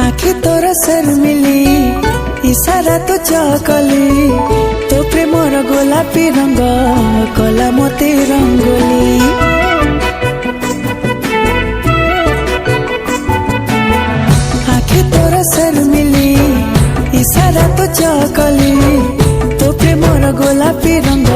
आखि तोर शर्मिली इशारा तो चकली तो प्रेमर गोलापी रंग कला मते रंगोली। आखि तोर शर्मिली इशारा तो चकली तो प्रेमर गोलापी रंग